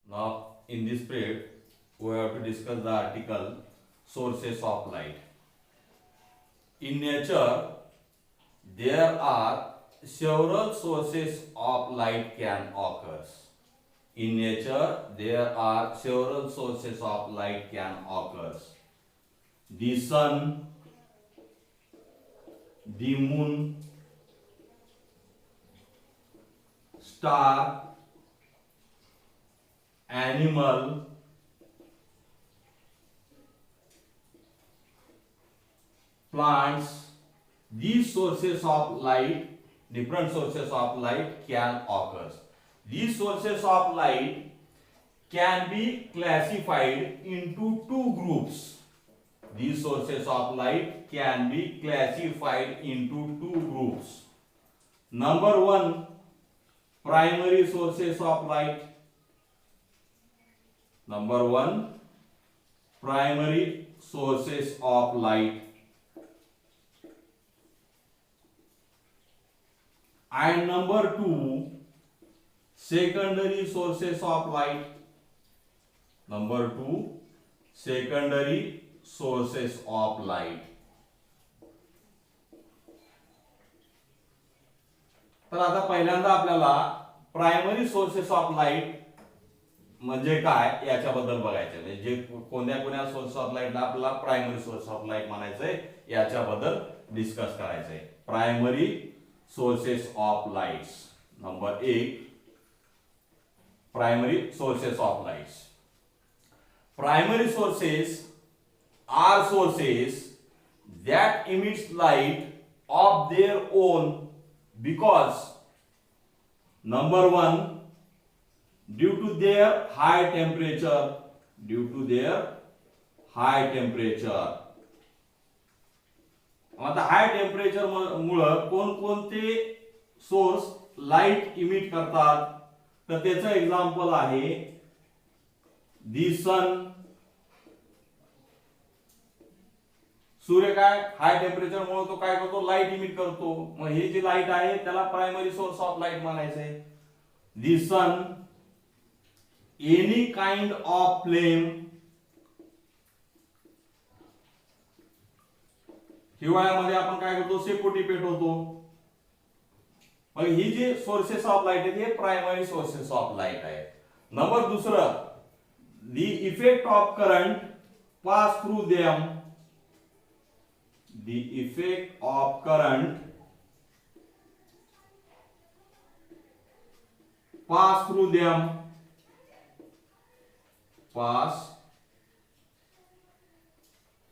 Now, in this period, we have to discuss the article sources of light. In nature, there are several sources of light can occur. In nature, there are several sources of light can occur. The sun, the moon, star, animal, plants. These sources of light, different sources of light can occur. These sources of light can be classified into two groups. These sources of light can be classified into two groups. Number one, primary sources of light. Number one, primary sources of light. And number two, secondary sources of light. Number two, secondary sources of light. तर आता पहिल्यांदा आपल्याला primary sources of light म्हणजे काय याच्याबद्दल बघायचं म्हणजे जे कोणत्या सोर्स ऑफ लाईटला आपल्याला प्रायमरी सोर्स ऑफ लाईट म्हणायचंय याच्याबद्दल डिस्कस करायचंय. Primary sources of lights. Number 8, primary sources of lights. Primary sources are sources that emits light of their own because number 1, due to their high temperature, आता high temperature मुळे कोणकोणते source light emit करतात तर त्याचं example आहे दी सन. सूर्य काय high temperature मुळे तो काय करतो लाईट इमिट करतो. मग हे जी लाईट आहे त्याला प्रायमरी सोर्स ऑफ लाईट म्हणायचंय. The sun, any kind of flame. हिवाळ्यामध्ये आपण काय करतो शेकोटी पेटवतो. मग ही जी सोर्सेस ऑफ लाईट आहेत हे प्रायमरी सोर्सेस ऑफ लाईट आहे. नंबर दुसरं, the effect of current pass through them. The effect of current pass through them. Pass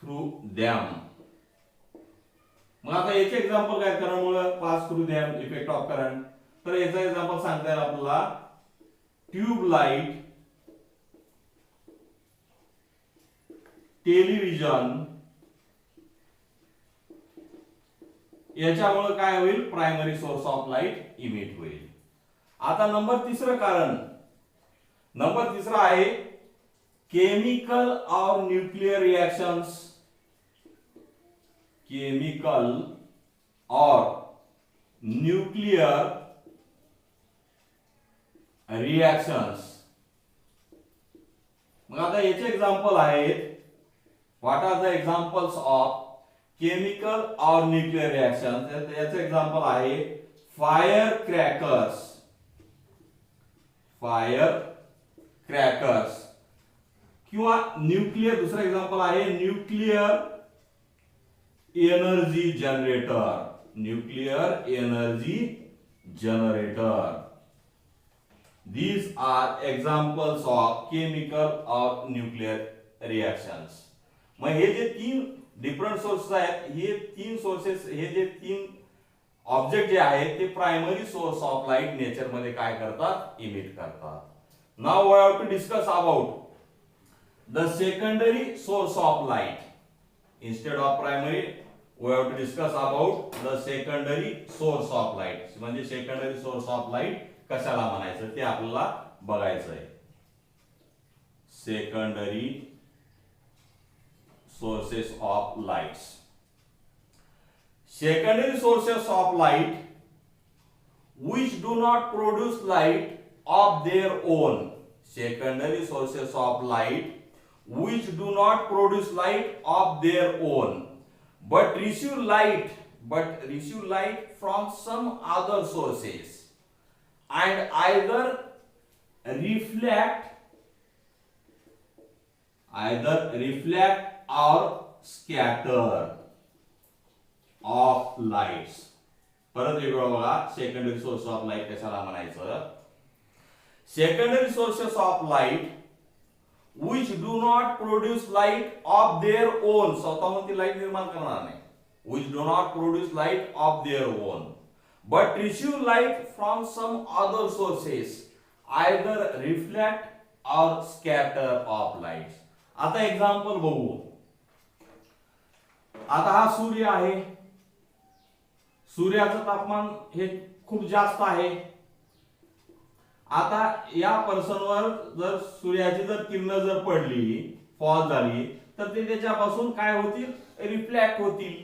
through them. मग आता याचे एक्झाम्पल काय करंटमुळे pass through them effect of current. तर याचा एक्झाम्पल सांगता येईल आपल्याला ट्यूब लाईट, टेलिव्हिजन. याच्यामुळे काय होईल primary source of light emit होईल. आता नंबर तिसरं कारण, नंबर तिसरा आहे केमिकल और न्यूक्लियर रिएक्शंस. केमिकल और न्यूक्लियर रिएक्शंस. मग आता याचे एक्झाम्पल आहेत. What are the examples of chemical और न्यूक्लियर रिएक्शंस. याचे एक्झाम्पल आहे फायर क्रॅकर्स. फायर क्रॅकर्स किंवा न्यूक्लियर. दुसरा एक्झाम्पल आहे nuclear energy generator. Nuclear energy generator. These are examples of chemical or nuclear reactions. मग हे जे तीन डिफरंट सोर्सेस आहेत हे तीन सोर्सेस हे जे तीन ऑब्जेक्ट जे आहेत ते primary source of light nature मध्ये काय करतात इमिट करतात. Now we have to discuss about the secondary source of light. Instead of primary, we have to discuss about the secondary source of light. म्हणजे secondary source of light कशाला म्हणायचं ते आपल्याला बघायचं आहे. Secondary sources of lights. Secondary sources of light which do not produce light of their own. secondary sources of light which do not produce light of their own but receive light from some other sources and either reflect or scatter of lights. परत एक वेळा बघा, secondary source of light कशाला म्हणायचं? Secondary sources of light which do not produce light of their own, स्वतःहून ती light निर्माण करणार नाही, which do not produce light of their own but receive light from some other sources, either reflect or scatter of lights. आता example बघू. आता हा सूर्य आहे, सूर्याचं तापमान हे खूप जास्त आहे. आता या पर्सनवर जर सूर्याची जर किरण जर पडली, फॉल झाली, तर ते त्याच्यापासून काय होतील? रिफ्लेक्ट होतील.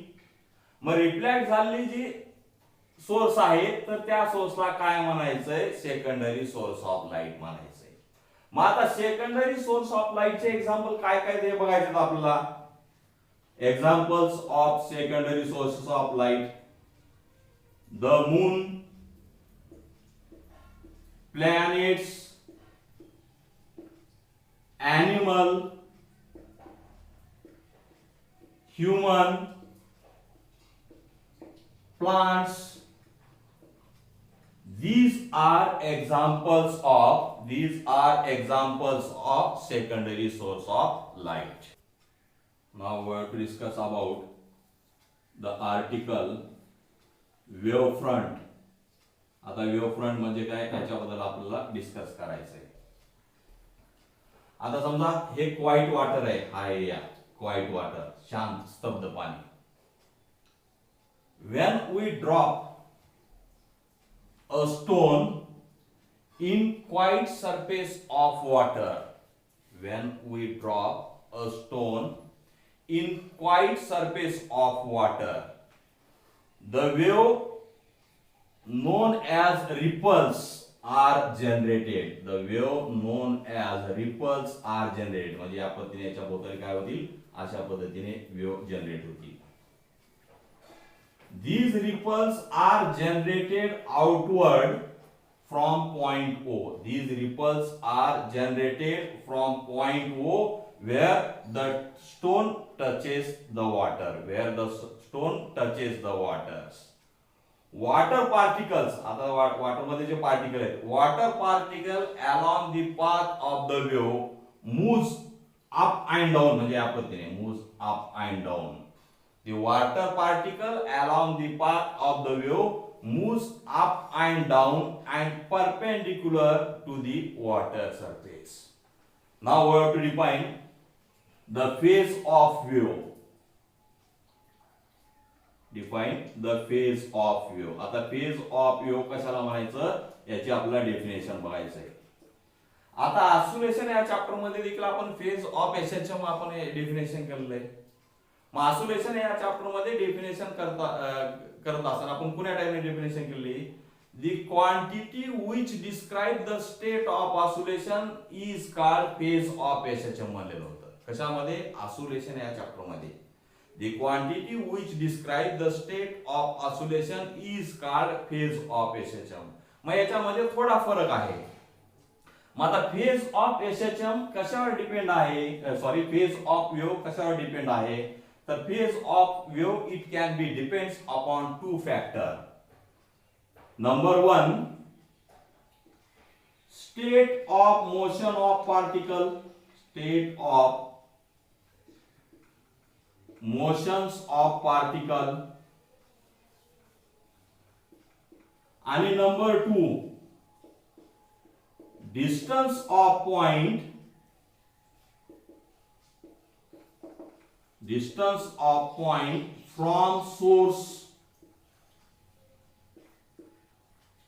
मग रिफ्लेक्ट झालेली जी सोर्स आहे तर त्या सोर्सला काय म्हणायचंय? सेकंडरी सोर्स ऑफ लाईट म्हणायचंय. मग आता सेकंडरी सोर्स ऑफ लाईटचे एक्झाम्पल काय काय ते बघायचे आपल्याला. Examples of secondary sources of light: the moon, planets, animal, human, plants. These are examples of secondary source of light. Now we are to discuss about the article wavefront. आता वेव्हफ्रंट म्हणजे काय त्याच्याबद्दल आपल्याला डिस्कस करायचंय. आता समजा हे क्वाईट वॉटर आहे, हा एरिया क्वाईट वॉटर, शांत स्तब्ध पाणी. When we drop a stone in quiet surface of water, when we drop a stone in quiet surface of water, the wave known as ripples are generated. The wave known as ripples are generated. म्हणजे या पद्धतीने याच्या भोवताली काय होतील? अशा पद्धतीने wave generate होतील. These ripples are generated outward from point O. These ripples are generated from point O where the stone touches the water. Where the stone touches the waters. Water particles, आता water मध्ये जे particle आहेत, water particle along the path of the wave moves up and down. म्हणजे या पद्धतीने moves up and down. The water particle along the path of the wave moves up and down and perpendicular to the water surface. Now we have to define the phase of wave. Define the phase of wave. आता phase of wave कशाला म्हणायचं याची आपल्याला definition बघायचं आहे. आता oscillation या chapter मध्ये देखील आपण फेज ऑफ एसएचएम आपण डेफिनेशन केलेलं आहे. मग ऑसिलेशन या चॅप्टर मध्ये डेफिनेशन करत असताना आपण कुण्या टाइपने डेफिनेशन केली? The quantity which describe the state of oscillation is called phase of SHM म्हणलेलं होतं. कशामध्ये? ऑसिलेशन या चॅप्टर मध्ये. The quantity which describes the state of oscillation is called phase of SHM. मग याच्यामध्ये थोडा फरक आहे. मग आता फेज ऑफ एसएचएम कशावर डिपेंड आहे? सॉरी, फेज ऑफ वेव्ह कशावर डिपेंड आहे? तर phase of wave it can be depends upon two factor. Number 1, state of motion of particle, state of motions of particle, and number 2, distance of point from source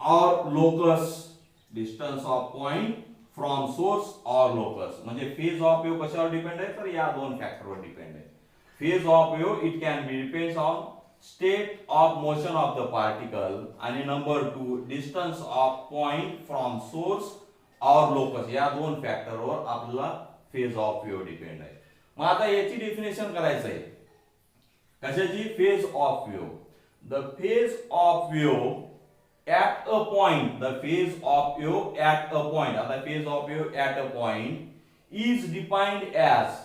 or locus. Distance of point from source or locus. म्हणजे phase of wave कशावर depend आहे? तर या दोन फॅक्टरवर depend आहे. Phase of wave it can be depends on state of motion of the particle, and number 2, distance of point from source और locus या दोन फॅक्टरवर आपला फेज ऑफ व्ह्यू डिपेंड आहे. मग आता याची डेफिनेशन करायचं आहे. कशाची? Phase of view. The phase of view at a point, the phase of view at a point, आता phase of view at a point is defined as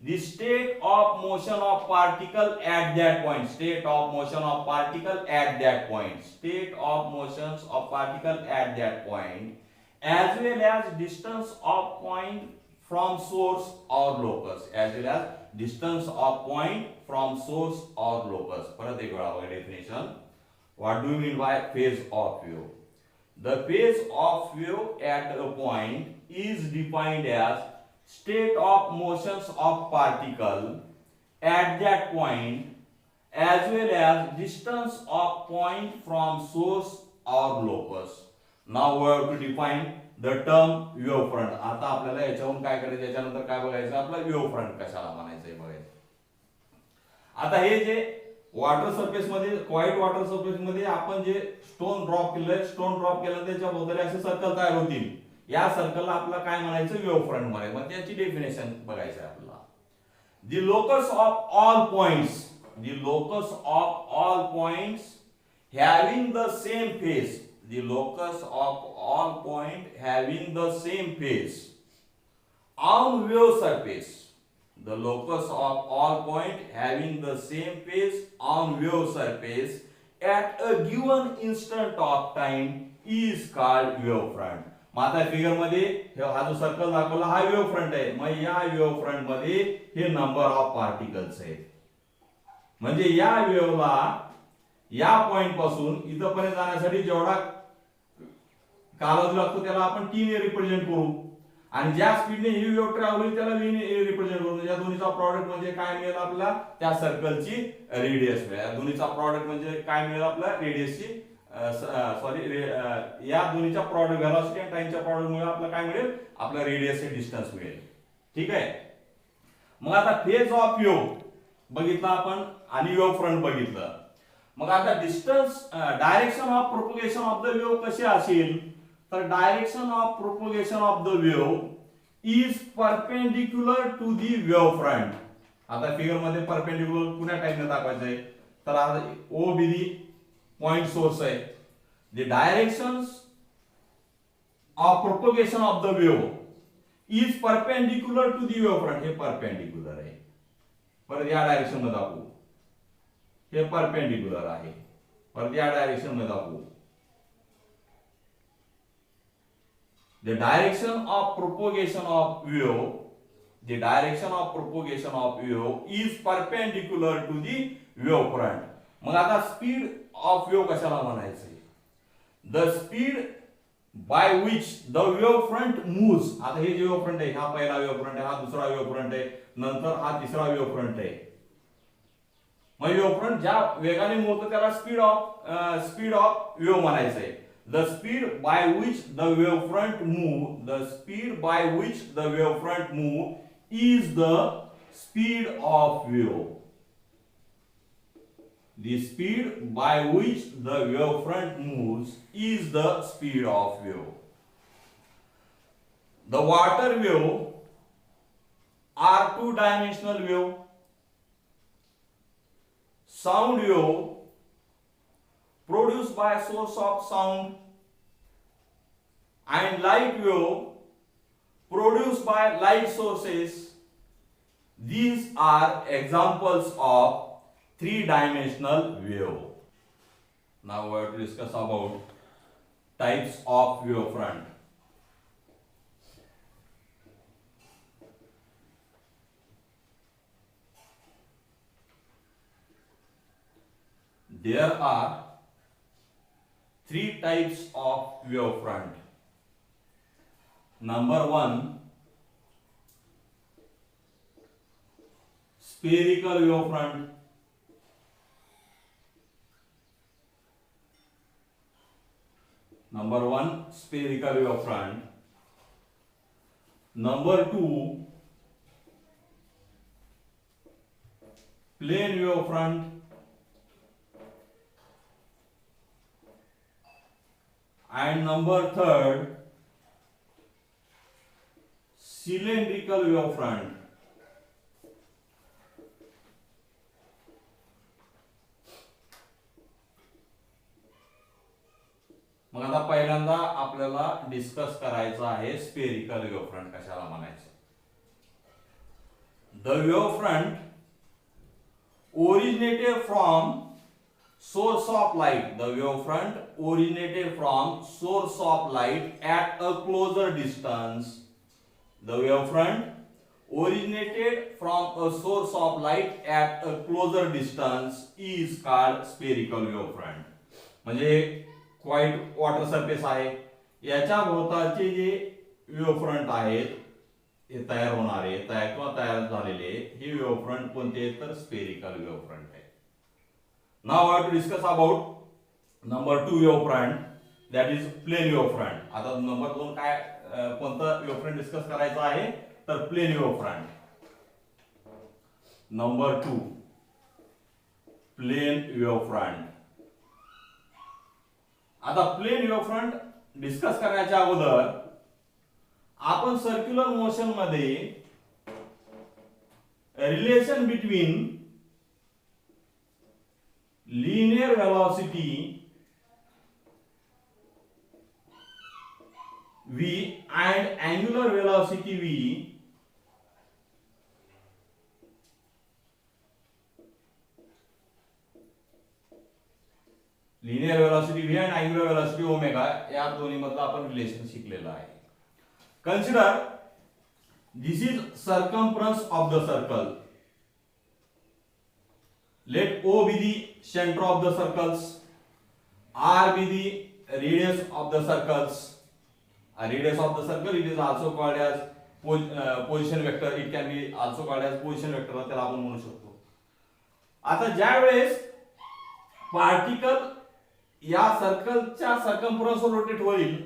the state of motion of particle at that point, state of motion of particle at that point, state of motions of particle at that point, as well as distance of point from source or locus, as well as distance of point from source or locus. परत एक वेळा बघा definition. What do you mean by phase of view? The phase of view at a point is defined as state of motions of particle at that point as well as distance of point from source or locus. Now we have to define the term wavefront. आता आपल्याला याच्यावरून काय करायचं, याच्यानंतर काय बघायचं, आपला wavefront कशाला म्हणायचंय बघायचं. आता हे जे वॉटर सरफेस मध्ये, व्हाईट वॉटर सरफेस मध्ये आपण जे स्टोन ड्रॉप केलंय, स्टोन ड्रॉप केलं त्याच्या भोवताली असे सर्कल तयार होतील. या सर्कलला आपला काय म्हणायचं, वेव्हफ्रंट म्हणायचं. मग त्याची डेफिनेशन बघायचं आहे आपल्याला. The locus of all points, the locus of all points having the same face, the locus of all point having the same face on wave surface, the locus of all point having the same phase on wave surface at a given instant of time is called wavefront. मग आता figure मध्ये हा जो circle दाखवला हा वेव्हफ्रंट आहे. मग या वेव्हफ्रंट मध्ये हे number of particles आहेत. म्हणजे या वेव्हला या पॉइंट पासून इथपर्यंत जाण्यासाठी जेवढा कालावधी लागतो त्याला आपण टी ने रिप्रेझेंट करू, आणि ज्या स्पीडने ही वेव्ह ट्रॅव्हल होईल त्याला व्ही ने रिप्रेझेंट करू. या दोन्हीचा प्रॉडक्ट म्हणजे काय मिळेल आपल्याला, त्या सर्कलची रेडियस मिळेल. या दोन्हीचा प्रॉडक्ट म्हणजे काय मिळेल आपल्याला, रेडियसची या दोन्हीच्या प्रॉडक्ट व्हेलॉसिटी आणि टाइमच्या प्रॉडक्ट मुळे आपल्याला काय मिळेल, आपला रेडियसचे डिस्टन्स मिळेल. ठीक आहे. मग आता फेज ऑफ व्ह्यू बघितला आपण आणि वेव्हफ्रंट बघितलं. मग आता distance, direction of propagation of the wave कसे असेल, तर direction of propagation of the wave is perpendicular to the wavefront. आता फिगर मध्ये परपेंडिक्युलर कुण्या टाइपने दाखवायचंय, तर आता O B the point source आहे. The directions of propagation of the wave is perpendicular to the wavefront. हे परपेंडिक्युलर आहे. परत या डायरेक्शन मध्ये दाखवू, हे परपेंडिक्युलर आहे. परत या डायरेक्शन मध्ये दाखवू. The direction of propagation of wave, the direction of propagation of wave is perpendicular to the wavefront. मग आता स्पीड ऑफ वेव्ह कशाला म्हणायचं, the speed by which the wavefront moves. आता हे जे वेव्हफ्रंट आहे, हा पहिला वेव्हफ्रंट आहे, हा दुसरा वेव्हफ्रंट आहे, नंतर हा तिसरा वेव्हफ्रंट आहे. मग वेव्हफ्रंट ज्या वेगाने मूव्ह होतो त्याला स्पीड ऑफ वेव्ह म्हणायचं आहे. The speed by which the wavefront move, the speed by which the wavefront move is the speed of wave. The speed by which the wavefront moves is the speed of wave. The water wave are two-dimensional wave. Sound wave produced by source of sound, and light wave produced by light sources. These are examples of three-dimensional wave. Now we have to discuss about types of wavefront. There are three types of wavefront. Number one, spherical wavefront. Number one, spherical wavefront. Number two, plane wavefront. And number third, cylindrical wavefront. मग आता पहिल्यांदा आपल्याला discuss करायचं आहे spherical wavefront कशाला म्हणायचं. The wavefront originated from source of light. The wavefront originated from source of light at a closer distance. The wavefront originated from a source of light at a closer distance is called spherical wavefront. म्हणजे white water surface आहे, याच्या भोवतालचे जे वेव्हफ्रंट आहेत हे तयार होणारे तयार झालेले हे वेव्हफ्रंट कोणते आहेत तर स्पेरिकल वेव्हफ्रंट आहे. Now I to discuss about number 2 wavefront, that is plane wavefront. आता नंबर 2 काय कोणतं वेव्हफ्रंट डिस्कस करायचं आहे तर plane wavefront. Number 2 plane wavefront. आता प्लेन वेव्हफ्रंट डिस्कस करण्याच्या अगोदर आपण सर्क्युलर मोशन मध्ये relation between linear velocity v and angular velocity v linear velocity v and angular velocity omega या दोन्ही मधलं आपण रिलेशन शिकलेलं आहे. Consider this is circumference of the circle. Let O be the center of the circles, R be the radius of the circles. A radius of the circle, it is also called as position vector. It can be also called as position vector. त्याला आपण म्हणू शकतो. आता ज्या वेळेस particle या सर्कलच्या circumference rotate होईल,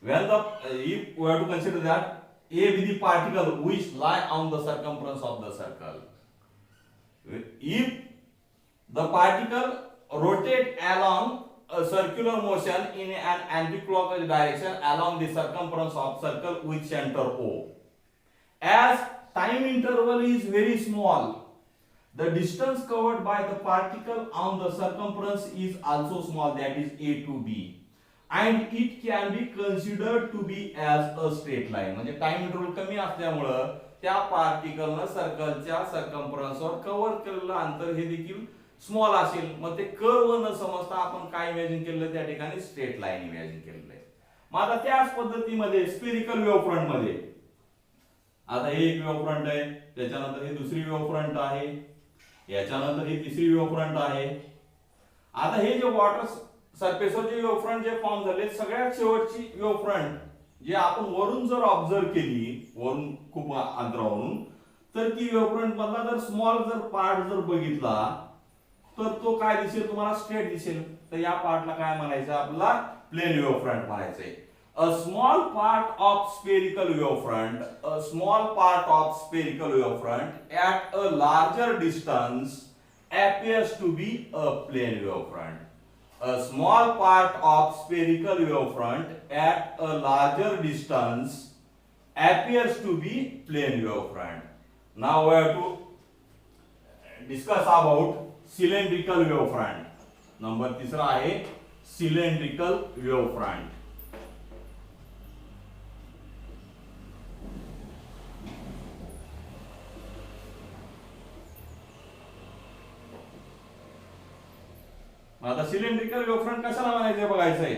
when the if we have to consider that A be the particle which lie on the circumference of the circle. If the particle rotate along a circular motion in an anti-clockwise direction along the circumference of circle with center O, as time interval is very small, the distance covered by the particle on the circumference is also small, that is A to B, and it can be considered to be as a straight line. म्हणजे time interval कमी असल्यामुळे त्या पार्टिकलनं सर्कलच्या सर्कम्फरन्सवर cover केलेलं अंतर हे देखील small असेल. मग ते curve न समजता आपण काय इमॅजिन केलेलं त्या ठिकाणी स्ट्रेट लाईन इमॅजिन केलेलं आहे. मग आता त्याच पद्धतीमध्ये स्पेरिकल वेव्हफ्रंट मध्ये आता हे एक वेव्हफ्रंट आहे, त्याच्यानंतर हे दुसरी वेव्हफ्रंट आहे, याच्यानंतर ही तिसरी वेव्हफ्रंट आहे. आता हे जे वॉटर सरफेसवर जे वेव्हफ्रंट जे फॉर्म झाले सगळ्यात शेवटची वेव्हफ्रंट जे आपण वरून जर ऑब्झर्व केली वरून खूप अंतरावरून तर ती वेव्हफ्रंट मधला जर स्मॉल जर पार्ट जर बघितला तर तो काय दिसेल तुम्हाला स्ट्रेट दिसेल. तर या पार्टला काय म्हणायचं आपल्याला प्लेन वेव्हफ्रंट म्हणायचंय. A small part of spherical wavefront, a small part of spherical wavefront at a larger distance appears to be a plane wavefront. A small part of spherical wavefront at a larger distance appears to be plane wavefront. Now we have to discuss about cylindrical wavefront. Number 3 आहे cylindrical wavefront. आता cylindrical wavefront कशाला म्हणायचे बघायचंय.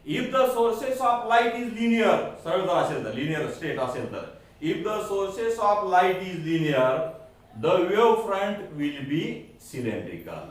If the sources of light is linear, सरळ जर असेल तर linear state असेल तर if the sources of light is linear the wavefront will be cylindrical.